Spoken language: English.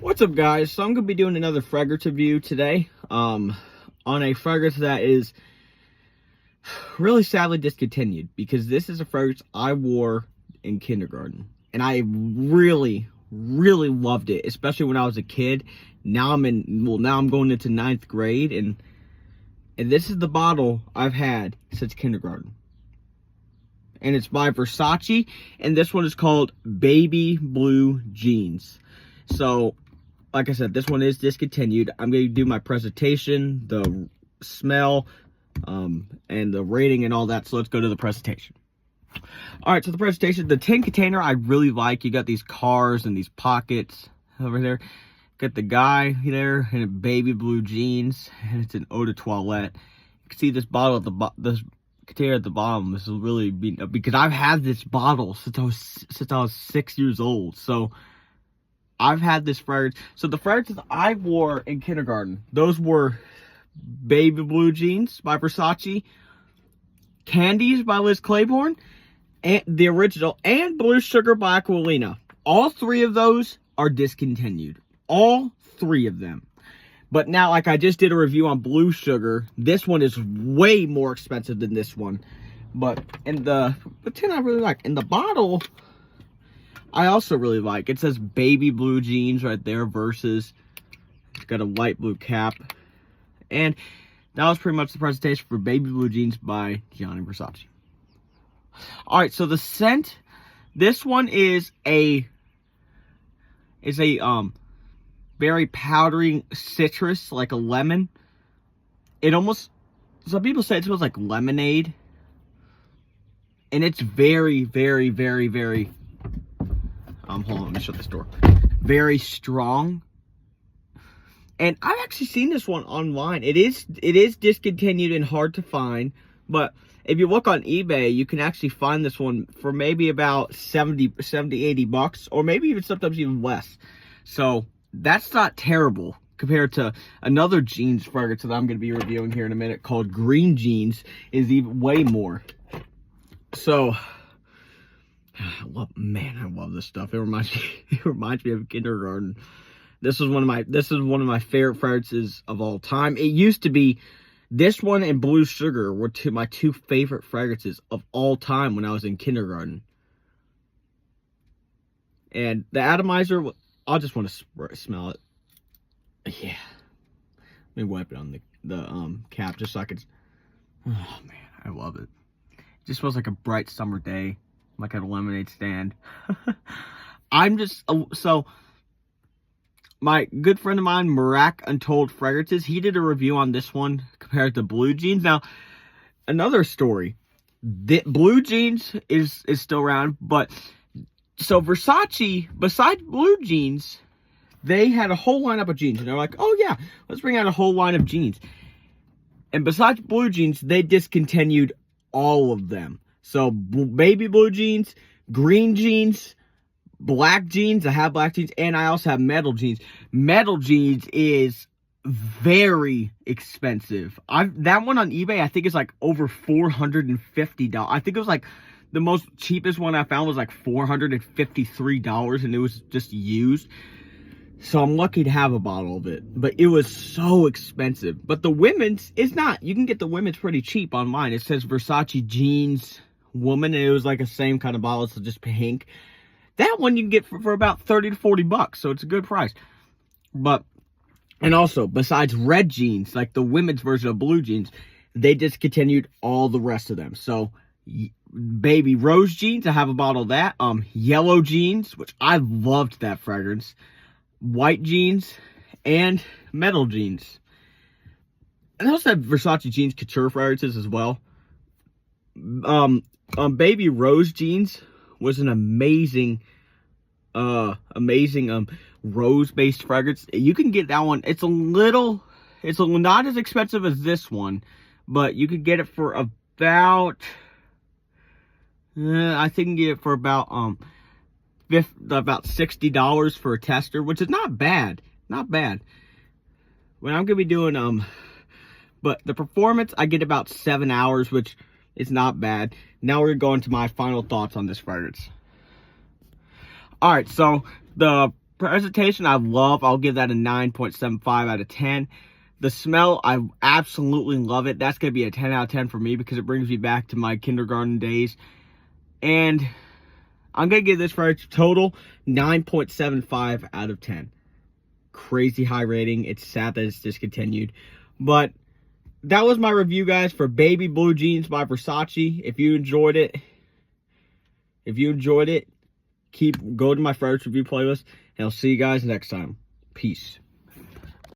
What's up, guys? So I'm gonna be doing another fragrance review today on a fragrance that is really sadly discontinued, because this is a fragrance I wore in kindergarten and I really loved it, especially when I was a kid. Now I'm going into 9th grade, and this is the bottle I've had since kindergarten, and it's by Versace, and this one is called Baby Blue Jeans. So like I said, this one is discontinued. I'm going to do my presentation, the smell, and the rating and all that. So let's go to the presentation. All right, so the presentation, the tin container I really like. You got these cars and these pockets over there. Got the guy there in baby blue jeans, and it's an eau de toilette. You can see this bottle at this container at the bottom. This will really be, because I've had this bottle since I was 6 years old. So I've had this fragrance. So the fragrances I wore in kindergarten, those were Baby Blue Jeans by Versace, Candies by Liz Claiborne, and the original, and Blue Sugar by Aquilina. All three of those are discontinued. All three of them. But now, like I just did a review on Blue Sugar, this one is way more expensive than this one. But in the tin I really like. In the bottle, I also really like. It says Baby Blue Jeans right there versus, it's got a light blue cap. And that was pretty much the presentation for Baby Blue Jeans by Gianni Versace. Alright, so the scent, this one is a very powdery citrus, like a lemon. It almost, some people say it smells like lemonade. And it's very hold on, let me shut this door. Very strong. And I've actually seen this one online. It is discontinued and hard to find, but if you look on eBay, you can actually find this one for maybe about 70, 80 bucks, or maybe even sometimes even less. So that's not terrible compared to another jeans fragrance that I'm going to be reviewing here in a minute called Green Jeans, is even way more. So I love this stuff. It reminds me of kindergarten. This is one of my favorite fragrances of all time. It used to be, this one and Blue Sugar were my two favorite fragrances of all time when I was in kindergarten. And the atomizer, I just want to smell it. Yeah. Let me wipe it on the cap just so I could. Oh man, I love it. It just smells like a bright summer day, like at a lemonade stand. So my good friend of mine, Marak Untold Fragrances, he did a review on this one compared to Blue Jeans. Now, another story, Blue Jeans is still around, but so Versace, besides Blue Jeans, they had a whole lineup of jeans, and they're like, oh yeah, let's bring out a whole line of jeans. And besides Blue Jeans, they discontinued all of them. So Baby Blue Jeans, Green Jeans, Black Jeans. I have Black Jeans, and I also have Metal Jeans. Metal Jeans is very expensive. That one on eBay, I think, is like over $450. I think it was like the most cheapest one I found was like $453, and it was just used. So I'm lucky to have a bottle of it, but it was so expensive. But the women's, it's not. You can get the women's pretty cheap online. It says Versace Jeans Woman, and it was like the same kind of bottle, so just pink. That one you can get for about 30 to 40 bucks, so it's a good price. But, and also, besides red jeans, like the women's version of Blue Jeans, they discontinued all the rest of them. So, Baby Rose Jeans, I have a bottle of that. Yellow Jeans, which I loved that fragrance. White Jeans, and Metal Jeans. And I also have Versace Jeans Couture fragrances as well. Baby Rose Jeans was an amazing rose-based fragrance. You can get that one. It's not as expensive as this one, but you could get it for about, I think you can get it for about $60 for a tester, which is not bad. Not bad. When I'm gonna be doing but the performance, I get about 7 hours, which is not bad. Now we're going to my final thoughts on this fragrance. Alright, so the presentation, I love. I'll give that a 9.75 out of 10. The smell, I absolutely love it. That's going to be a 10 out of 10 for me because it brings me back to my kindergarten days. And I'm going to give this for a total 9.75 out of 10. Crazy high rating. It's sad that it's discontinued. But that was my review, guys, for Baby Blue Jeans by Versace. If you enjoyed it, go to my fragrance review playlist, and I'll see you guys next time. Peace.